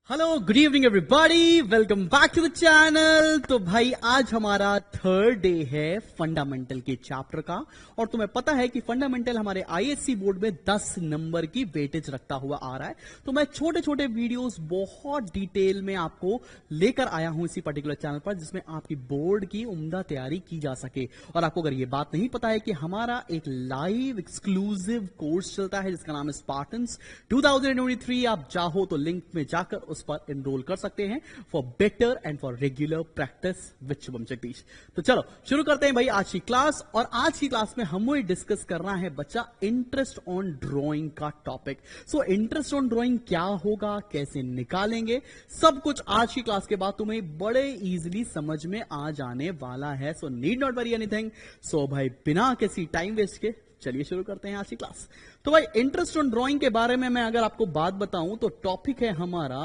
Hello good evening everybody, welcome back to the channel. तो भाई आज हमारा थर्ड डे है फंडामेंटल के चैप्टर का, और तुम्हें पता है कि फंडामेंटल हमारे आईएससी बोर्ड में 10 नंबर की वेटेज रखता हुआ आ रहा है। तो मैं छोटे छोटे वीडियोस बहुत डिटेल में आपको लेकर आया हूं इसी पर्टिकुलर चैनल पर, जिसमें आपकी बोर्ड की उम्दा तैयारी की जा सके। और आपको अगर ये बात नहीं पता है कि हमारा एक लाइव एक्सक्लूसिव कोर्स चलता है जिसका नाम है स्पार्टन्स 2023, आप चाहो तो लिंक में जाकर पर एनरोल कर सकते हैं for better and for regular practice with Shubham Jagdish. तो चलो शुरू करते हैं भाई आज की क्लास। और आज की क्लास में हमें डिस्कस करना है बच्चा इंटरेस्ट ऑन ड्राइंग का topic. So interest on drawing क्या होगा, कैसे निकालेंगे, सब कुछ आज की क्लास के बाद तुम्हें बड़े इजीली समझ में आ जाने वाला है। So need not worry anything. So भाई बिना किसी टाइम वेस्ट के चलिए शुरू करते हैं आज की क्लास। तो भाई इंटरेस्ट ऑन ड्राइंग के बारे में मैं अगर आपको बात बताऊं तो टॉपिक है हमारा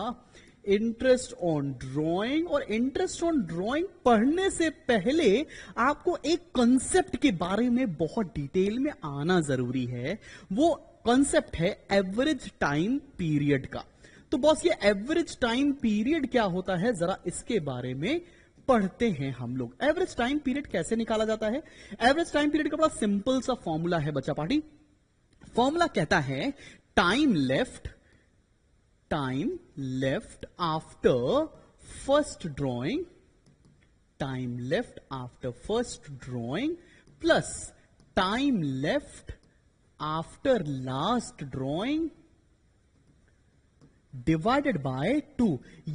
इंटरेस्ट ऑन ड्राइंग। और इंटरेस्ट ऑन ड्राइंग पढ़ने से पहले आपको एक कॉन्सेप्ट के बारे में बहुत डिटेल में आना जरूरी है। वो कॉन्सेप्ट है एवरेज टाइम पीरियड का। तो बॉस ये एवरेज टाइम पीरियड क्या होता है, जरा इसके बारे में पढ़ते हैं हम लोग। एवरेज टाइम पीरियड कैसे निकाला जाता है? एवरेज टाइम पीरियड का बड़ा सिंपल सा फॉर्मूला है बच्चा पार्टी। फॉर्मूला कहता है time left after first drawing, time left after first drawing plus time left after last drawing divided by 2।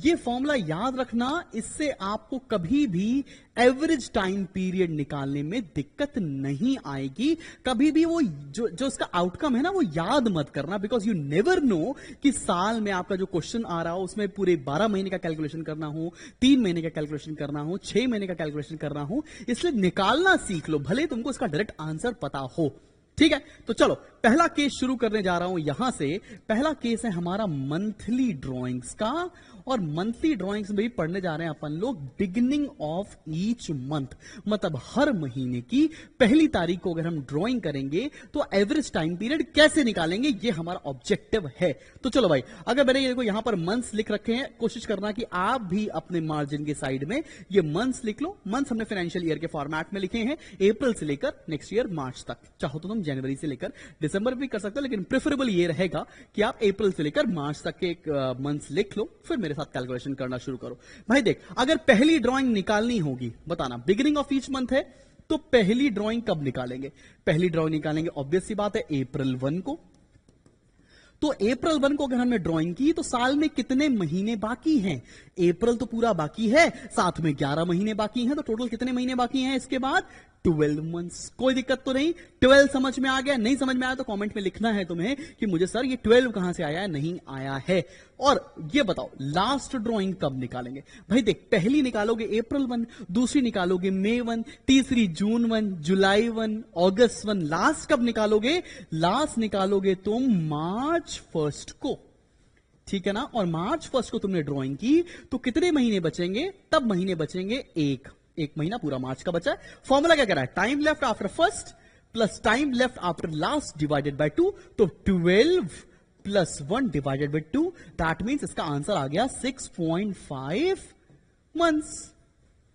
ये फॉर्मूला याद रखना, इससे आपको कभी भी एवरेज टाइम पीरियड निकालने में दिक्कत नहीं आएगी। कभी भी वो जो इसका आउटकम है ना वो याद मत करना, बिकॉज यू नेवर नो कि साल में आपका जो क्वेश्चन आ रहा हो उसमें पूरे 12 महीने का कैलकुलेशन करना हो, 3 महीने का कैलकुलेशन करना हो, 6 महीने का कैलकुलेशन करना हो। इसलिए निकालना सीख लो, भले तुमको इसका डायरेक्ट आंसर पता हो। ठीक है, तो चलो पहला केस शुरू करने जा रहा हूं यहां से। पहला केस है हमारा मंथली ड्राइंग्स का, और मंथली ड्राइंग्स में भी पढ़ने जा रहे हैं अपन लोग बिगिनिंग ऑफ ईच मंथ, मतलब हर महीने की पहली तारीख को अगर हम ड्राइंग करेंगे तो एवरेज टाइम पीरियड कैसे निकालेंगे, ये हमारा ऑब्जेक्टिव है। तो चलो भाई, अगर मैंने ये देखो यहां पर मंथ्स लिख रखे हैं, कोशिश करना कि आप भी अपने मार्जिन के साइड में ये मंथ्स लिख लो। मंथ्स हमने फाइनेंशियल ईयर के फॉर्मेट में लिखे हैं, अप्रैल से लेकर नेक्स्ट ईयर मार्च तक। चाहो तो तुम जनवरी से लेकर दिसंबर भी कर सकते हो, लेकिन प्रेफरेबल ये रहेगा कि आप अप्रैल से लेकर मार्च तक के एक मंथ्स लिख लो, फिर मेरे साथ कैलकुलेशन करना शुरू करो। भाई देख, अगर पहली ड्राइंग निकालनी होगी, बताना बिगिनिंग ऑफ ईच मंथ है तो पहली ड्राइंग कब निकालेंगे? पहली ड्राइंग निकालेंगे ऑब्वियस सी बात है अप्रैल 1 को। तो अप्रैल 1 को अगर हमने ड्राइंग की तो साल में कितने महीने बाकी हैं? अप्रैल तो पूरा बाकी है, साथ में 11 महीने बाकी हैं, तो टोटल कितने महीने बाकी हैं इसके बाद? 12 मंथ्स। कोई दिक्कत तो नहीं? 12 समझ में आ गया? नहीं समझ में आया तो कमेंट में लिखना है तुम्हें कि मुझे सर ये 12 कहां से आया है, नहीं आया है। और ये बताओ लास्ट ड्राइंग कब निकालेंगे? भाई देख, पहली निकालोगे अप्रैल 1, दूसरी निकालोगे मई 1, तीसरी जून 1, जुलाई 1, अगस्त 1, लास्ट कब निकालोगे? लास्ट निकालोगे तुम मार्च 1 को। ठीक है ना? और मार्च 1 को तुमने ड्राइंग की तो कितने महीने बचेंगे? तब महीने बचेंगे एक महीना पूरा मार्च का बचा है। फॉर्मूला क्या कह रहा है? Time left after first plus time left after last divided by 2। तो 12 plus 1 divided by 2, that means इसका आंसर आ गया 6.5 मंथ्स।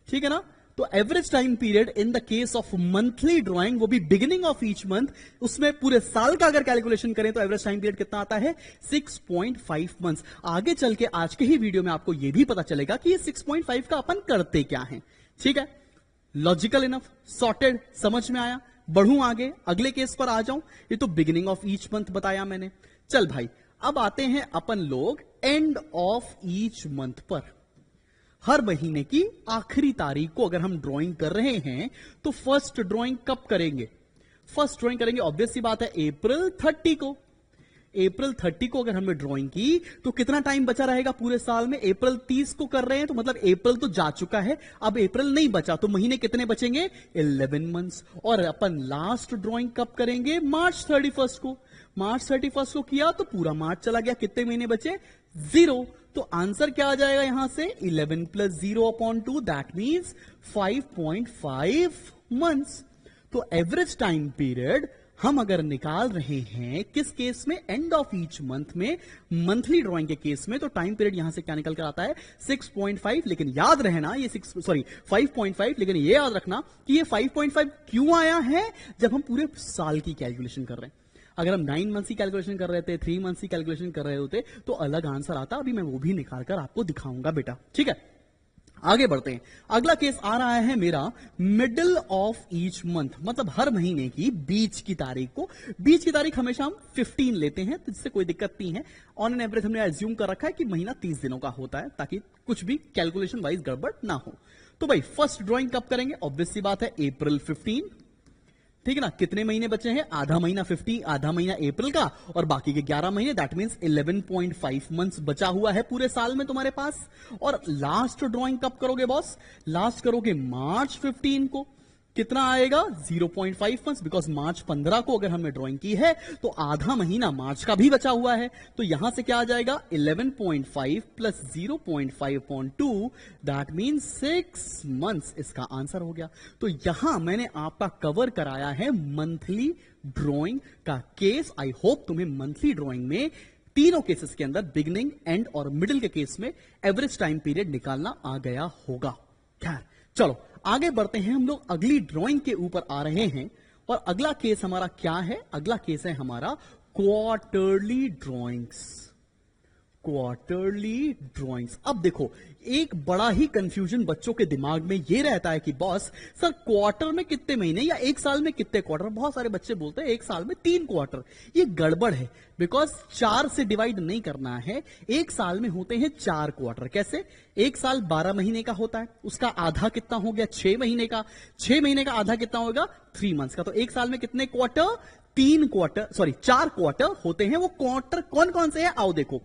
ठीक है ना? तो average time period in the case of monthly drawing, वो भी बिगिनिंग ऑफ ईच मंथ, उसमें पूरे साल का अगर कैलकुलेशन करें तो एवरेज टाइम पीरियड कितना आता है? 6.5 मंथ्स। आगे चल के आज के ही वीडियो में आपको यह भी पता चलेगा कि ये 6.5 का अपन करते क्या है। ठीक है, लॉजिकल इनफ, सॉर्टेड, समझ में आया? बढ़ूं आगे, अगले केस पर आ जाऊं। ये तो बिगिनिंग ऑफ ईच मंथ बताया मैंने। चल भाई, अब आते हैं अपन लोग एंड ऑफ ईच मंथ पर। हर महीने की आखिरी तारीख को अगर हम ड्राइंग कर रहे हैं तो फर्स्ट ड्राइंग कब करेंगे? फर्स्ट ड्राइंग करेंगे ऑब्वियस सी बात है अप्रैल 30 को। अप्रैल 30 को अगर हमने ड्राइंग की तो कितना टाइम बचा रहेगा पूरे साल में? अप्रैल 30 को कर रहे हैं तो मतलब अप्रैल तो जा चुका है, अब अप्रैल नहीं बचा, तो महीने कितने बचेंगे? 11 मंथ्स। और अपन लास्ट ड्राइंग कब करेंगे? मार्च 31 को। मार्च 31 को किया तो पूरा मार्च चला गया, कितने महीने बचे? 0। तो आंसर क्या आ जाएगा यहां से? 11 प्लस 0/2, दैट मीन्स 5.5 मंथ्स। तो एवरेज टाइम पीरियड हम अगर निकाल रहे हैं किस केस में, एंड ऑफ ईच मंथ में, मंथली ड्राइंग के केस में, तो टाइम पीरियड यहां से क्या निकल कर आता है 6.5। लेकिन याद रहना ये 5.5, लेकिन ये याद रखना कि ये 5.5 क्यों आया है, जब हम पूरे साल की कैलकुलेशन कर रहे हैं। अगर हम 9 मंथ्स की कैलकुलेशन कर रहे थे, 3 मंथ्स की कैलकुलेशन कर रहे होते तो अलग आंसर आता। अभी मैं वो भी निकाल कर आपको दिखाऊंगा बेटा, ठीक है। आगे बढ़ते हैं। अगला केस आ रहा है मेरा मिडिल ऑफ ईच मंथ, मतलब हर महीने की बीच की तारीख को। बीच की तारीख हमेशा हम 15 लेते हैं, तो जिससे कोई दिक्कत नहीं है। ऑन एन एवरेज हमने एज्यूम कर रखा है कि महीना 30 दिनों का होता है, ताकि कुछ भी कैलकुलेशन वाइज गड़बड़ ना हो। तो भाई फर्स्ट ड्राइंग कब करेंगे, ऑब्वियस सी बात है अप्रैल 15, ठीक है ना। कितने महीने बचे हैं, आधा महीना 50, आधा महीना अप्रैल का, और बाकी के 11 महीने, दैट मींस 11.5 मंथ्स बचा हुआ है पूरे साल में तुम्हारे पास। और लास्ट ड्राइंग कब करोगे बॉस, लास्ट करोगे मार्च 15 को। कितना आएगा 0.5 मंथ्स, बिकॉज मार्च 15 को अगर हमने ड्राइंग की है तो आधा महीना मार्च का भी बचा हुआ है। तो यहां से क्या आ जाएगा 11.5 प्लस 0.5/2, दैट मीन्स 6 मंथ्स इसका आंसर हो गया। तो यहां मैंने आपका कवर कराया है मंथली ड्राइंग का केस। आई होप तुम्हें मंथली ड्राइंग में तीनों केसेस के अंदर बिगिनिंग, एंड और मिडिल के केस में एवरेज टाइम पीरियड निकालना आ गया होगा। खैर चलो आगे बढ़ते हैं, हम लोग अगली ड्राइंग के ऊपर आ रहे हैं। और अगला केस हमारा क्या है, अगला केस है हमारा क्वार्टरली ड्राइंग्स। Quarterly drawings. अब देखो एक बड़ा ही कंफ्यूजन बच्चों के दिमाग में ये रहता है कि बॉस सर क्वार्टर में कितने महीने या एक साल में कितने क्वार्टर। बहुत सारे बच्चे बोलते हैं एक साल में 3 क्वार्टर। ये गड़बड़ है, बिकॉज 4 से डिवाइड नहीं करना है। एक साल में होते हैं 4 क्वार्टर। कैसे, एक साल 12 महीने का होता है, उसका आधा कितना हो गया 6 महीने का, 6 महीने का आधा कितना होगा 3 मंथ्स का। तो एक साल में कितने क्वार्टर, 3 क्वार्टर, सॉरी 4 क्वार्टर होते हैं। वो क्वार्टर कौन कौन से हैं, आओ देखो।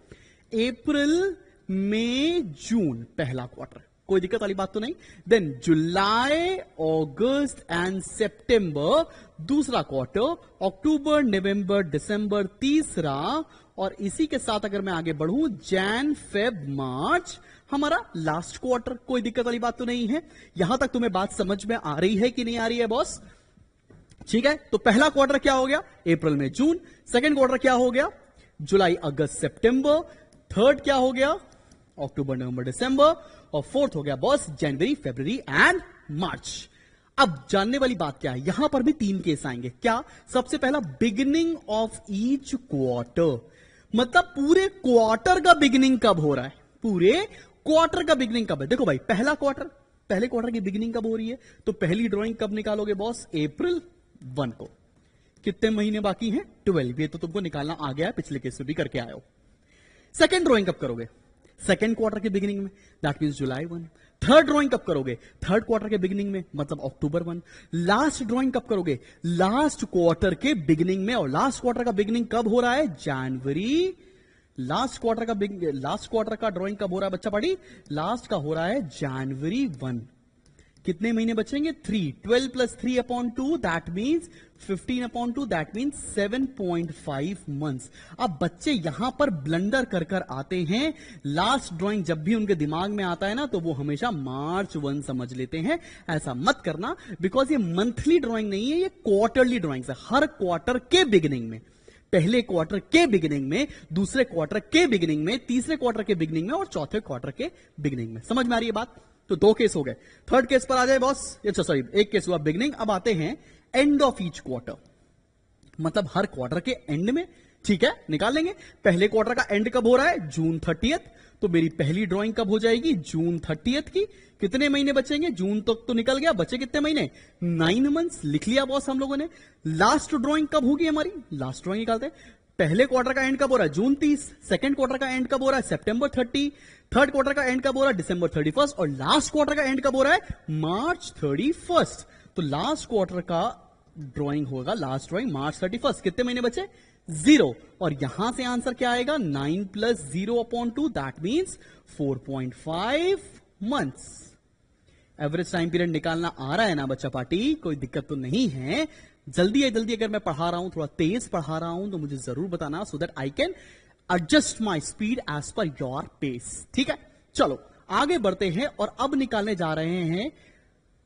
अप्रैल, मई, जून पहला क्वार्टर, कोई दिक्कत वाली बात तो नहीं। देन जुलाई, अगस्त एंड सितंबर दूसरा क्वार्टर, अक्टूबर, नवंबर, दिसंबर तीसरा, और इसी के साथ अगर मैं आगे बढ़ूं जैन, फेब, मार्च हमारा लास्ट क्वार्टर। कोई दिक्कत वाली बात तो नहीं है। यहां तक तुम्हें बात समझ में आ रही है कि नहीं आ रही है बॉस, ठीक है। तो पहला क्वार्टर क्या हो गया अप्रैल में जून, सेकेंड क्वार्टर क्या हो गया जुलाई, अगस्त, सितंबर, थर्ड क्या हो गया अक्टूबर, नवंबर, दिसंबर, और फोर्थ हो गया बॉस जनवरी, फरवरी एंड मार्च। अब जानने वाली बात क्या है, यहां पर भी 3 केस आएंगे। क्या, सबसे पहला बिगिनिंग ऑफ ईच क्वार्टर, मतलब पूरे क्वार्टर का बिगिनिंग कब हो रहा है, पूरे क्वार्टर का बिगिनिंग कब है। देखो भाई पहला क्वार्टर, पहले क्वार्टर की बिगिनिंग कब हो रही है, तो पहली ड्राइंग कब निकालोगे बॉस अप्रैल 1 को। कितने महीने बाकी हैं 12, ये तो तुमको निकालना आ गया है, पिछले केस में भी करके आए हो। सेकेंड ड्राइंग कब करोगे, सेकेंड क्वार्टर के बिगिनिंग में, that means July 1। Third drawing कब करोगे, थर्ड क्वार्टर के बिगिनिंग में, मतलब अक्टूबर 1। लास्ट ड्राइंग कब करोगे, लास्ट क्वार्टर के बिगिनिंग में, और लास्ट क्वार्टर का बिगिनिंग कब हो रहा है जनवरी। लास्ट क्वार्टर का ड्राइंग कब हो रहा है बच्चा पार्टी, लास्ट का हो रहा है जनवरी 1। कितने महीने बचेंगे 3, 12 plus 3/2 that means 15/2 that means 7.5 months. अब बच्चे यहां पर ब्लंडर कर कर आते हैं, लास्ट ड्राइंग जब भी उनके दिमाग में आता है ना तो वो हमेशा मार्च 1 समझ लेते हैं। ऐसा मत करना, बिकॉज ये मंथली ड्राइंग नहीं है, ये क्वार्टरली ड्राइंग है। हर क्वार्टर के बिगिनिंग में, पहले क्वार्टर के बिगिनिंग में, दूसरे क्वार्टर के बिगिनिंग में, तीसरे क्वार्टर के बिगिनिंग में, और चौथे क्वार्टर के बिगिनिंग में। समझ में आ रही है बात। तो 2 केस हो गए। थर्ड केस पर आ जाए बॉस, अच्छा सॉरी एक केस हुआ बिगिनिंग। अब आते हैं एंड ऑफ ईच क्वार्टर, मतलब हर क्वार्टर के एंड में, ठीक है निकाल लेंगे। पहले क्वार्टर का एंड कब हो रहा है जून 30, तो मेरी पहली ड्राइंग कब हो जाएगी जून 30 की। कितने महीने बचेंगे, जून तक तो निकल गया, बचे कितने महीने 9 मंथ्स। लिख लिया बॉस हम लोगों ने। लास्ट ड्राइंग कब होगी हमारी, लास्ट ड्राइंग निकालते हैं। पहले क्वार्टर का एंड कब हो रहा है जून 30, सेकंड क्वार्टर का एंड कब हो रहा है सितंबर 30, थर्ड क्वार्टर का एंड कब हो रहा है दिसंबर 31, और लास्ट क्वार्टर का एंड कब हो रहा है मार्च 31। तो लास्ट क्वार्टर का ड्राइंग होगा, लास्ट ड्राइंग मार्च 31। कितने महीने बचे 0, और यहां से आंसर क्या आएगा 9 plus 0/2 that means 4.5 months. Average time period निकालना आ रहा है ना बच्चा पार्टी, कोई दिक्कत तो नहीं है। जल्दी है जल्दी, अगर मैं पढ़ा रहा हूं थोड़ा तेज पढ़ा रहा हूं तो मुझे जरूर बताना, so that I can adjust my speed as per your pace. ठीक है चलो आगे बढ़ते हैं, और अब निकालने जा रहे हैं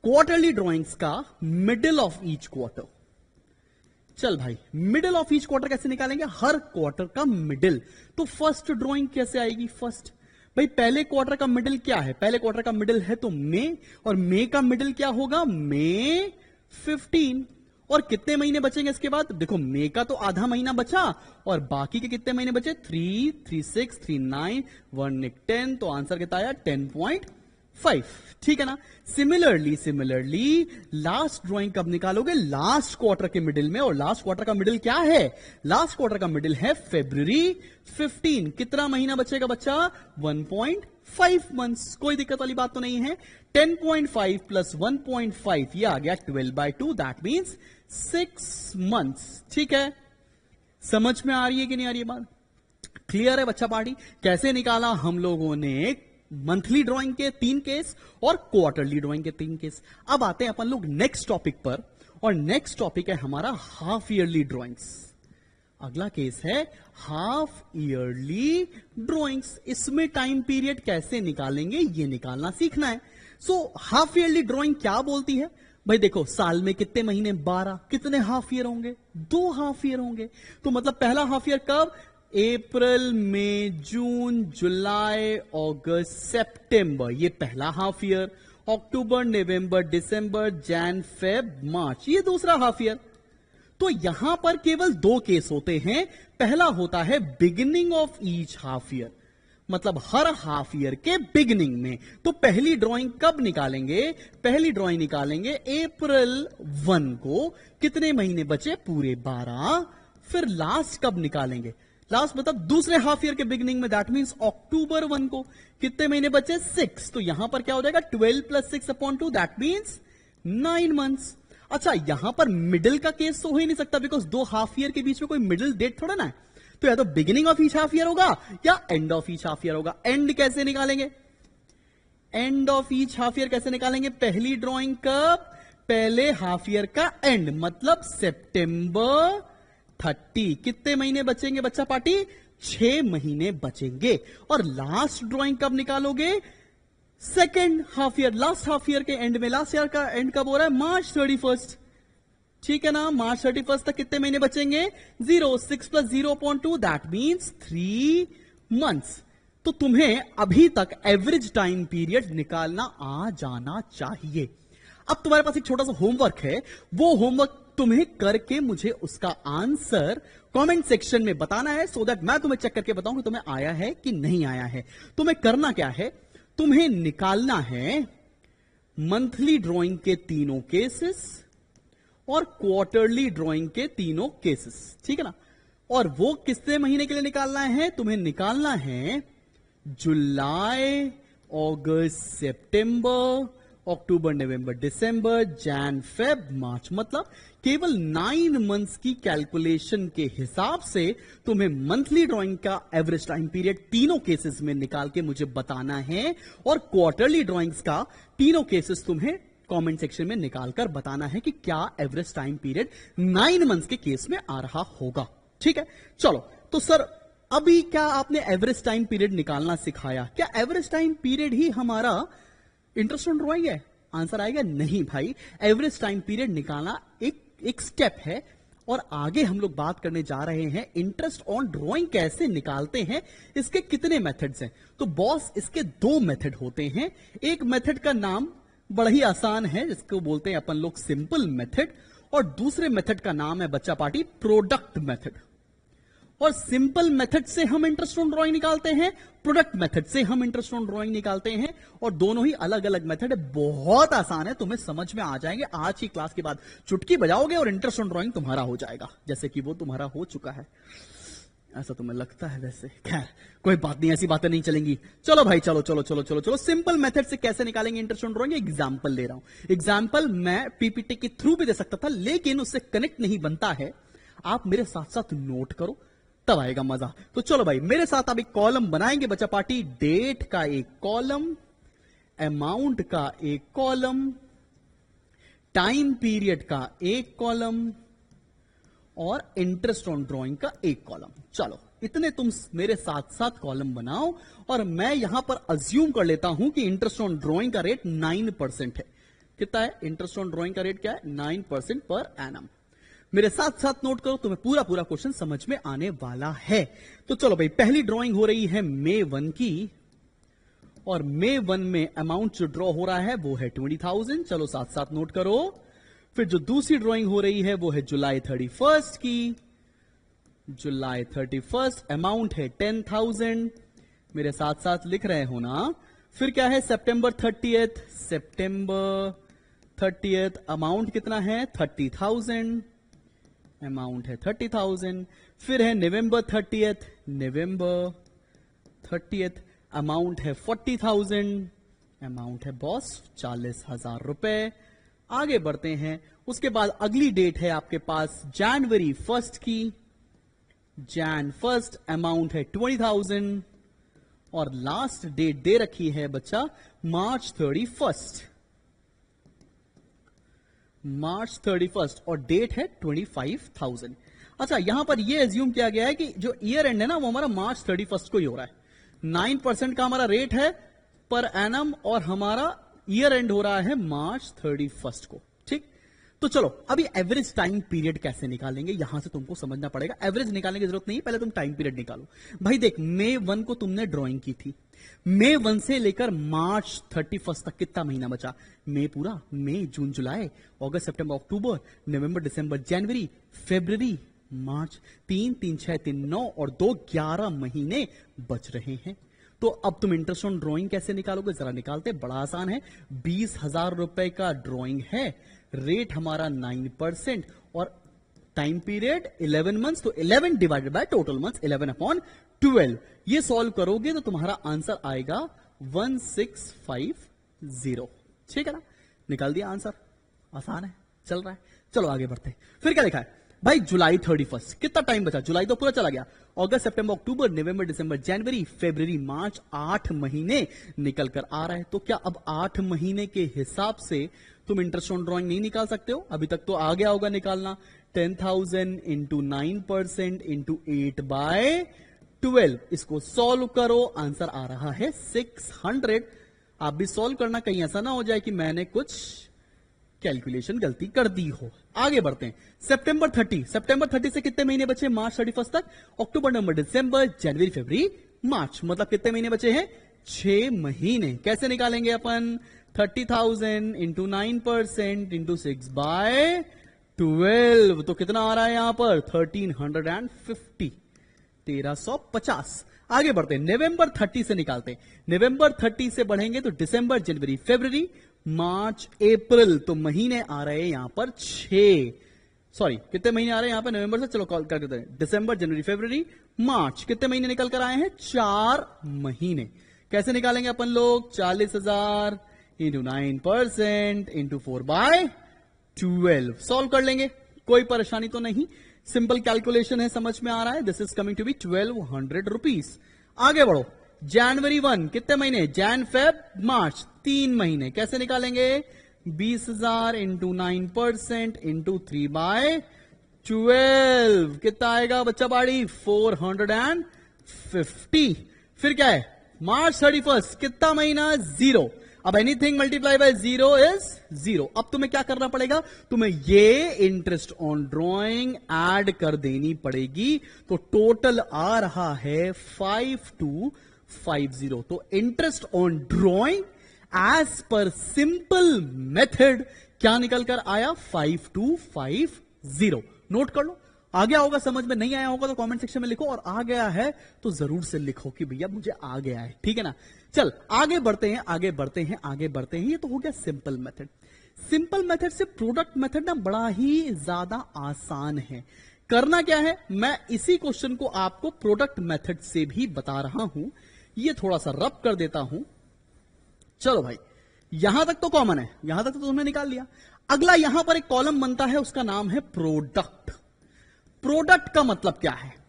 क्वार्टरली ड्राइंग्स का मिडिल ऑफ ईच क्वार्टर। चल भाई, मिडिल ऑफ ईच क्वार्टर कैसे निकालेंगे? हर क्वार्टर का मिडिल। तो फर्स्ट ड्राइंग कैसे आएगी? फर्स्ट भाई, पहले क्वार्टर का मिडिल क्या है? पहले क्वार्टर का मिडिल है तो मई, और मई का मिडिल क्या होगा? मई 15। और कितने महीने बचेंगे इसके बाद? देखो, मई का तो आधा महीना बचा, और बाकी के कितने महीने बचे? 3, 3, 6, 3, 9, 1, 10। तो आंसर कितना आया? 10.5। ठीक है ना? सिमिलरली लास्ट ड्राइंग कब निकालोगे? लास्ट क्वार्टर के मिडिल में। और लास्ट क्वार्टर का मिडिल क्या है? लास्ट क्वार्टर का मिडिल है February 15। कितना महीना बचेगा बच्चा? 1.5 मंथ्स। कोई दिक्कत वाली बात तो नहीं है। 10.5 प्लस 1.5 ये आ गया 12/2, दैट मीन्स 6 मंथ्स। ठीक है, समझ में आ रही है कि नहीं आ रही है बात? क्लियर है बच्चा पार्टी? कैसे निकाला हम लोगों ने मंथली ड्राइंग के 3 केस और क्वार्टरली ड्राइंग के 3 केस। अब आते हैं अपन लोग नेक्स्ट टॉपिक पर, और नेक्स्ट टॉपिक है हमारा हाफ ईयरली ड्राइंग्स। अगला केस है हाफ ईयरली ड्राइंग्स। इसमें टाइम पीरियड कैसे निकालेंगे ये निकालना सीखना है। सो हाफ ईयरली ड्राइंग क्या बोलती है भाई? देखो, साल में कितने महीने? 12। कितने हाफ ईयर होंगे? 2 हाफ ईयर होंगे। तो मतलब पहला हाफ ईयर कब? अप्रैल, मई, जून, जुलाई, अगस्त, सितंबर, ये पहला हाफ ईयर। अक्टूबर, नवंबर, दिसंबर, जैन, फेब, मार्च, ये दूसरा हाफ ईयर। तो यहां पर केवल 2 केस होते हैं। पहला होता है beginning of each half year, मतलब हर हाफ ईयर के बिगिनिंग में। तो पहली ड्राइंग कब निकालेंगे? पहली ड्राइंग निकालेंगे अप्रैल 1 को। कितने महीने बचे? पूरे 12। फिर लास्ट कब निकालेंगे? लास्ट मतलब दूसरे हाफ ईयर के बिगिनिंग में, दैट मींस अक्टूबर 1 को। कितने महीने बचे? 6। तो यहां पर क्या हो जाएगा? 12 + 6/2, दैट मींस 9 मंथ्स। अच्छा, यहां पर मिडिल का केस तो हो ही नहीं सकता, बिकॉज 2 हाफ ईयर के बीच में कोई मिडिल डेट थोड़ा ना है। तो या तो beginning of each half year होगा या end of each half year होगा। एंड कैसे निकालेंगे? End of each half year कैसे निकालेंगे? पहली ड्राइंग कब? पहले हाफ ईयर का एंड, मतलब सितंबर 30। कितने महीने बचेंगे बच्चा पार्टी? 6 महीने बचेंगे। और लास्ट ड्राइंग कब निकालोगे? Second half year, last half year के एंड में। लास्ट ईयर का एंड कब हो रहा है? मार्च 31। ठीक है ना? मार्च 31 तक कितने महीने बचेंगे? 0। 6 + 0/2, दैट मीन्स 3 मंथ्स। तो तुम्हें अभी तक एवरेज टाइम पीरियड निकालना आ जाना चाहिए। अब तुम्हारे पास एक छोटा सा होमवर्क है। वो होमवर्क तुम्हें करके मुझे उसका आंसर कमेंट सेक्शन में बताना है, सो दैट मैं तुम्हें चेक करके बताऊं कि तुम्हें आया है कि नहीं आया है। तुम्हें करना क्या है? तुम्हें निकालना है मंथली ड्राइंग के तीनों केसेस और क्वार्टरली ड्राइंग के तीनों केसेस। ठीक है ना? और वो कितने महीने के लिए निकालना है? तुम्हें निकालना है जुलाई, अगस्त, सितंबर, अक्टूबर, नवंबर, दिसंबर, जैन, फेब, मार्च। मतलब केवल 9 मंथ्स की कैलकुलेशन के हिसाब से तुम्हें मंथली ड्राइंग का एवरेज टाइम पीरियड तीनों केसेस में निकाल के मुझे बताना है, और क्वार्टरली ड्राइंग्स का तीनों केसेस तुम्हें कमेंट सेक्शन में निकालकर बताना है कि क्या एवरेज टाइम पीरियड 9 मंथ्स के केस में आ रहा होगा। ठीक है, चलो। तो सर, अभी क्या आपने एवरेज टाइम पीरियड निकालना सिखाया? क्या एवरेज टाइम पीरियड ही हमारा इंटरेस्ट ऑन ड्राइंग है? आंसर आएगा नहीं भाई। एवरेज टाइम पीरियड निकालना एक स्टेप है, और आगे हम लोग बात करने जा रहे हैं इंटरेस्ट ऑन ड्राइंग कैसे निकालते हैं, इसके कितने मेथड्स हैं। तो बॉस, इसके 2 मेथड होते हैं। एक मेथड का नाम बड़ा ही आसान है, जिसको बोलते हैं अपन लोग सिंपल मेथड, और दूसरे मेथड का नाम है बच्चा पार्टी प्रोडक्ट मेथड। और सिंपल मेथड से हम इंटरेस्ट ऑन ड्राइंग निकालते हैं, प्रोडक्ट मेथड से हम इंटरेस्ट ऑन ड्राइंग निकालते हैं, और दोनों ही अलग अलग मेथड है। बहुत आसान है, तुम्हें समझ में आ जाएंगे। आज की क्लास के बाद चुटकी बजाओगे और इंटरेस्ट ऑन ड्राइंग तुम्हारा हो जाएगा, जैसे कि वो तुम्हारा हो चुका है। ऐसा तुम्हें लगता है? वैसे खैर कोई बात नहीं, ऐसी बातें नहीं चलेंगी। चलो भाई, चलो चलो चलो चलो चलो। सिंपल मेथड से कैसे निकालेंगे इंटरेस्ट ऑन ड्राइंग? एग्जाम्पल ले रहा हूं। एग्जाम्पल मैं पीपीटी के थ्रू भी दे सकता था, लेकिन उससे कनेक्ट नहीं बनता है। आप मेरे साथ साथ नोट करो, तब आएगा मजा। तो चलो भाई, मेरे साथ आप एक कॉलम बनाएंगे बच्चा पार्टी। डेट का एक कॉलम, अमाउंट का एक कॉलम, टाइम पीरियड का एक कॉलम, और इंटरेस्ट ऑन ड्राइंग का एक कॉलम। चलो, इतने तुम मेरे साथ साथ कॉलम बनाओ, और मैं यहां पर अज्यूम कर लेता हूं कि इंटरेस्ट ऑन ड्राइंग का रेट 9% है। कितना है इंटरेस्ट ऑन ड्राइंग का रेट? क्या है? 9% पर एनम। मेरे साथ साथ नोट करो, तुम्हें पूरा पूरा क्वेश्चन समझ में आने वाला है। तो चलो भाई, पहली ड्रॉइंग हो रही है May 1 की, और May 1 में अमाउंट जो ड्रॉ हो रहा है वो है 20,000। चलो साथ साथ नोट करो। फिर जो दूसरी ड्रॉइंग हो रही है वो है July 31 की। July 31 अमाउंट है 10,000। मेरे साथ साथ लिख रहे हो ना। फिर क्या है September 30th। September 30th amount कितना है 30,000। अमाउंट है 30,000। फिर है November 30th। November 30th amount है 40,000। अमाउंट है बॉस 40,000 रुपए। आगे बढ़ते हैं। उसके बाद अगली डेट है आपके पास January 1st की। Jan 1st अमाउंट है 20,000। और लास्ट डेट दे रखी है बच्चा March 31st। March 31st और डेट है 25,000। अच्छा, यहां पर यह एज्यूम किया गया है कि जो ईयर एंड है ना वो हमारा March 31st को ही हो रहा है। 9% का हमारा रेट है पर एनम, और हमारा ईयर एंड हो रहा है March 31st को। ठीक, तो चलो अभी एवरेज टाइम पीरियड कैसे निकालेंगे यहां से तुमको समझना पड़ेगा। एवरेज निकालने की जरूरत नहीं, पहले तुम टाइम पीरियड निकालो। भाई देख, May 1 को तुमने ड्राइंग की थी। May 1 से लेकर March 31st तक कितना महीना बचा? मई पूरा, मई, जून, जुलाई, अगस्त, सितंबर, अक्टूबर, नवंबर, दिसंबर, जनवरी, फरवरी, मार्च। 3, 3, 6, 3, 9 और 2, 11 महीने बच रहे हैं। तो अब तुम इंटरेस्ट ऑन ड्राइंग कैसे निकालोगे? जरा निकालते, बड़ा आसान है। 20,000 रुपए का ड्राइंग है, रेट हमारा 9% और टाइम पीरियड 11 मंथ्स। तो 11 डिवाइडेड बाय टोटल मंथ्स, 11/12। ये सॉल्व करोगे तो तुम्हारा आंसर आएगा 1650। ठीक है ना? निकाल दिया आंसर, आसान है, चल रहा है। चलो आगे बढ़ते हैं। फिर क्या लिखा है भाई? जुलाई 31st, कितना टाइम बचा? जुलाई तो पूरा चला गया। अगस्त, सितंबर, अक्टूबर, नवंबर, दिसंबर, जनवरी, फरवरी, मार्च, 8 महीने निकल कर आ रहा है। तो क्या अब 8 महीने के हिसाब से तुम इंटरेस्ट ऑन ड्राइंग नहीं निकाल सकते हो? अभी तक तो आ गया होगा निकालना। 10,000 इंटू 9% इंटू 8/12। इसको सॉल्व करो, आंसर आ रहा है 600। आप भी सॉल्व करना, कहीं ऐसा ना हो जाए कि मैंने कुछ कैलकुलेशन गलती कर दी हो। आगे बढ़ते हैं। सितंबर 30 से कितने महीने बचे मार्च 31 तक? अक्टूबर, नवंबर, दिसंबर, जनवरी, फरवरी, मार्च। मतलब कितने महीने बचे हैं? 6 महीने। कैसे निकालेंगे अपन? 30,000 इंटू 9% इंटू 6/12। तो कितना आ रहा है यहां पर? 1350, 1350। आगे बढ़ते हैं। नवंबर 30 से निकालते हैं। नवंबर 30 से बढ़ेंगे तो दिसंबर, जनवरी, फरवरी, मार्च, अप्रैल। तो महीने आ रहे हैं यहां पर 6। सॉरी, कितने महीने आ रहे हैं यहां पर नवंबर से? चलो कॉल कर देते हैं। दिसंबर, जनवरी, फरवरी, मार्च। कितने महीने निकल कर आए हैं? 4 महीने। कैसे निकालेंगे अपन लोग? 40,000 इंटू 9% इंटू 4/12। सॉल्व कर लेंगे, कोई परेशानी तो नहीं। सिंपल कैलकुलेशन है, समझ में आ रहा है। This is coming to be 1200 rupees. आगे बढ़ो। जनवरी 1 कितने महीने? जैन, फेब, मार्च, 3 महीने। कैसे निकालेंगे? 20,000 इंटू 9% इंटू 3/12। कितना आएगा बच्चा बाड़ी? 450। फिर क्या है? मार्च 31 कितना महीना? 0। अब एनीथिंग मल्टीप्लाई बाय 0 इज 0। अब तुम्हें क्या करना पड़ेगा? तुम्हें ये इंटरेस्ट ऑन ड्राइंग ऐड कर देनी पड़ेगी। तो टोटल आ रहा है 5250। तो interest on drawing as per simple method क्या निकल कर आया? 5250। नोट कर लो। आ गया होगा समझ में? नहीं आया होगा तो कमेंट सेक्शन में लिखो, और आ गया है तो जरूर से लिखो कि भैया मुझे आ गया है। ठीक है ना? चल आगे बढ़ते हैं, आगे बढ़ते हैं, आगे बढ़ते हैं। ये तो हो गया सिंपल मेथड। सिंपल मेथड से प्रोडक्ट मेथड ना बड़ा ही ज्यादा आसान है। करना क्या है, मैं इसी क्वेश्चन को आपको प्रोडक्ट मेथड से भी बता रहा हूं। ये थोड़ा सा रब कर देता हूं। चलो भाई, यहां तक तो कॉमन है, यहां तक तो तुमने निकाल लिया। अगला यहां पर एक कॉलम बनता है, उसका नाम है प्रोडक्ट। प्रोडक्ट का मतलब क्या है?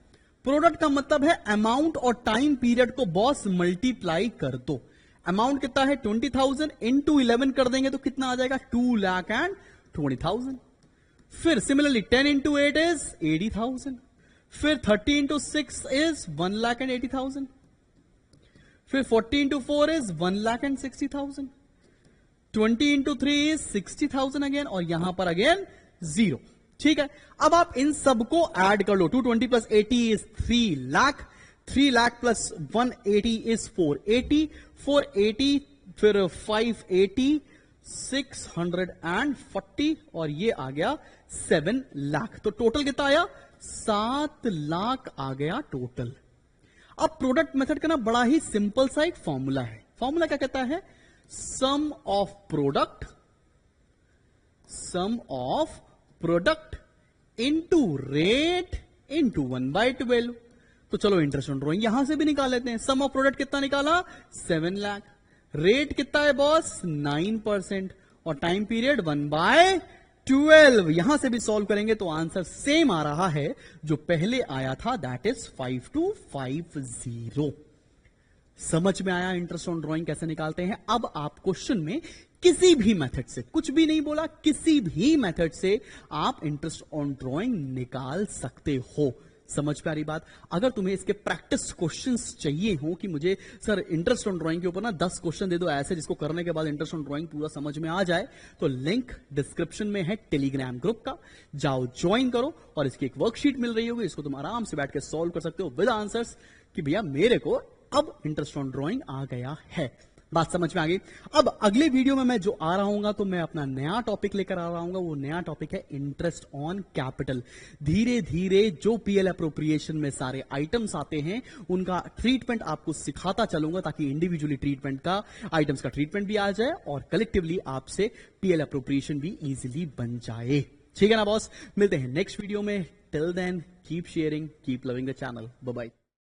प्रोडक्ट का मतलब है अमाउंट और टाइम पीरियड को बॉस मल्टीप्लाई कर दो। अमाउंट कितना है? 20,000 इंटू 11 कर देंगे तो कितना आ जाएगा? 2,20,000। फिर सिमिलरली 10 इंटू 8 इज 80,000। फिर 30 इंटू 6 इज 1,80,000। फिर 40 into 4 is 1,60,000। 20 into 3 is 60,000 again, और यहां पर अगेन 0। ठीक है, अब आप इन सबको ऐड कर लो। 220 plus 80 is 3 lakh, 3 lakh plus 180 is 480, 480 फिर 580 640 और ये आ गया 7 लाख। तो टोटल कितना आया? 7 लाख आ गया टोटल। अब प्रोडक्ट मेथड का ना बड़ा ही सिंपल सा एक फॉर्मूला है। फॉर्मूला क्या कहता है? Sum of product into rate into 1/12। तो चलो इंटरेस्ट ऑन ड्रॉइंग यहां से भी निकाल लेते हैं। सम ऑफ प्रोडक्ट कितना निकाला? 7 लाख। रेट कितना है बॉस? 9% और टाइम पीरियड 1/12। यहां से भी सॉल्व करेंगे तो आंसर सेम आ रहा है जो पहले आया था, दैट इज 5250। समझ में आया इंटरेस्ट ऑन ड्राइंग कैसे निकालते हैं? अब आप क्वेश्चन में किसी भी मेथड से, कुछ भी नहीं बोला, किसी भी मेथड से आप इंटरेस्ट ऑन ड्राइंग निकाल सकते हो। समझ पे आ रही बात? अगर तुम्हें इसके प्रैक्टिस क्वेश्चंस चाहिए हो कि मुझे सर इंटरेस्ट ऑन ड्राइंग के ऊपर ना 10 क्वेश्चन दे दो ऐसे जिसको करने के बाद इंटरेस्ट ऑन ड्राइंग पूरा समझ में आ जाए, तो लिंक डिस्क्रिप्शन में है टेलीग्राम ग्रुप का, जाओ ज्वाइन करो और इसकी एक वर्कशीट मिल रही होगी, इसको तुम आराम से बैठ के सॉल्व कर सकते हो विद आंसर्स कि भैया मेरे को अब इंटरेस्ट ऑन ड्राइंग आ गया है। बात समझ में आ गई? अब अगले वीडियो में मैं जो आ रहा हूं तो मैं अपना नया टॉपिक लेकर आ रहा हूं। वो नया टॉपिक है इंटरेस्ट ऑन कैपिटल। धीरे धीरे जो पीएल अप्रोप्रिएशन में सारे आइटम्स आते हैं उनका ट्रीटमेंट आपको सिखाता चलूंगा ताकि इंडिविजुअली ट्रीटमेंट का, आइटम्स का ट्रीटमेंट भी आ जाए और कलेक्टिवली आपसे पीएल अप्रोप्रिएशन भी इजीली बन जाए। ठीक है ना बॉस? मिलते हैं नेक्स्ट वीडियो में। Till then keep sharing, keep loving the channel. Bye bye.